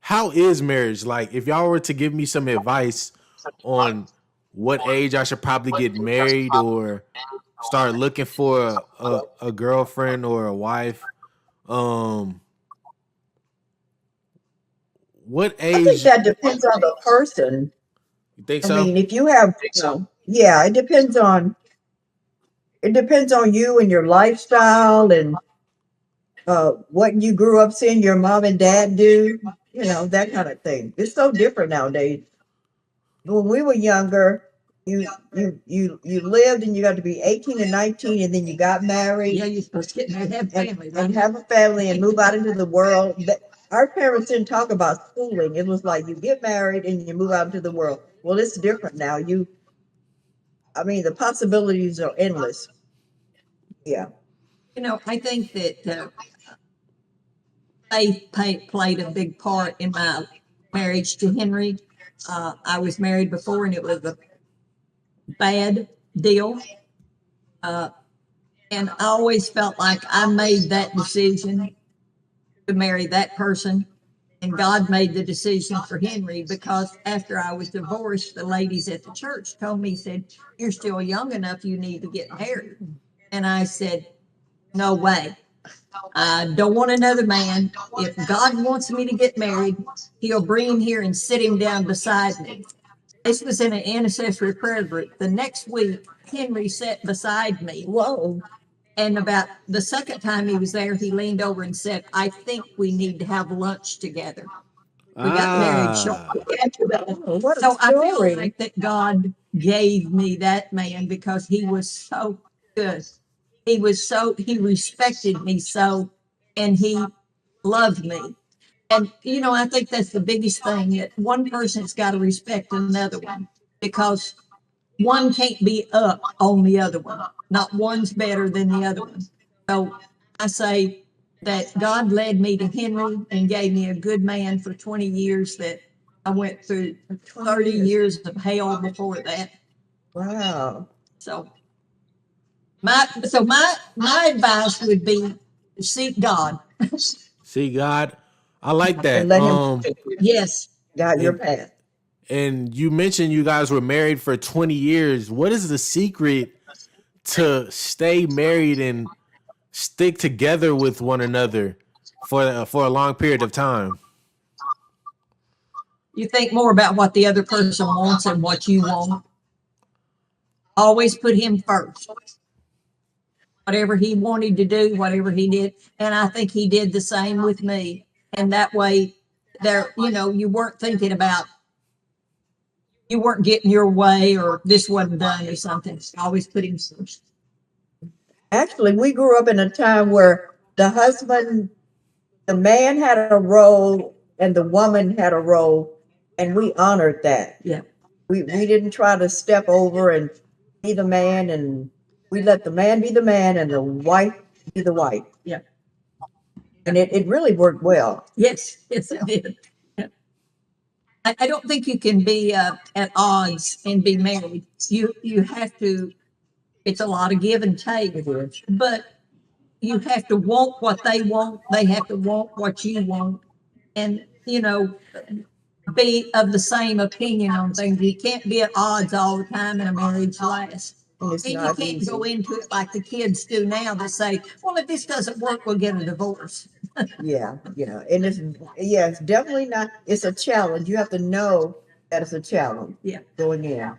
how is marriage? Like, if y'all were to give me some advice on what age I should probably get married or start looking for a girlfriend or a wife, um, what I think age that depends on the person. you think I so? mean, if you have, yeah, it depends on you and your lifestyle and what you grew up seeing your mom and dad do, that kind of thing. It's so different nowadays. When we were younger, you lived and you got to be 18 and 19 and then you got married. Yeah, you're supposed to get married, have a family, And right? have a family and move out into the world. Our parents didn't talk about schooling. It was like you get married and you move out into the world. Well, it's different now. I mean, the possibilities are endless. Yeah. I think that faith played a big part in my marriage to Henry. I was married before, and it was a bad deal. Uh, and I always felt like I made that decision to marry that person. And God made the decision for Henry because after I was divorced, the ladies at the church told me, said, "You're still young enough, you need to get married." And I said, "No way. I don't want another man. If God wants me to get married, he'll bring him here and sit him down beside me." This was in an intercessory prayer group. The next week, Henry sat beside me. Whoa. And about the second time he was there, he leaned over and said, "I think we need to have lunch together." We got married Ah, shortly after that. Oh, what a So I feel story. like that God gave me that man because he was so good. He respected me so, and he loved me. And, I think that's the biggest thing that one person's got to respect another one because one can't be up on the other one. Not one's better than the other one. So I say that God led me to Henry and gave me a good man for 20 years that I went through 30 years of hell before that. Wow. So my advice would be seek God. see, God, I like And that. let him Yes. guide your And path. and you mentioned you guys were married for 20 years. What is the secret to stay married and stick together with one another for a long period of time? You think more about what the other person wants and what you want. Always put him first. Whatever he wanted to do, whatever he did. And I think he did the same with me. And that way you weren't thinking about, you weren't getting your way or this wasn't done or something. Always put him first. Actually, we grew up in a time where the man had a role and the woman had a role, and we honored that. Yeah. We didn't try to step over and be the man, and we let the man be the man and the wife be the wife. Yeah. And it really worked well. Yes. Yes, it did. Yeah. I don't think you can be at odds and be married. You have to, it's a lot of give and take, but you have to want what they want. They have to want what you want. And, be of the same opinion on things. You can't be at odds all the time in a marriage lasts. And it's And you not can't easy. go into it like the kids do now that say, "Well, if this doesn't work, we'll get a divorce." Yeah, yeah. And it's definitely not, it's a challenge. You have to know that it's a challenge Yeah. going in.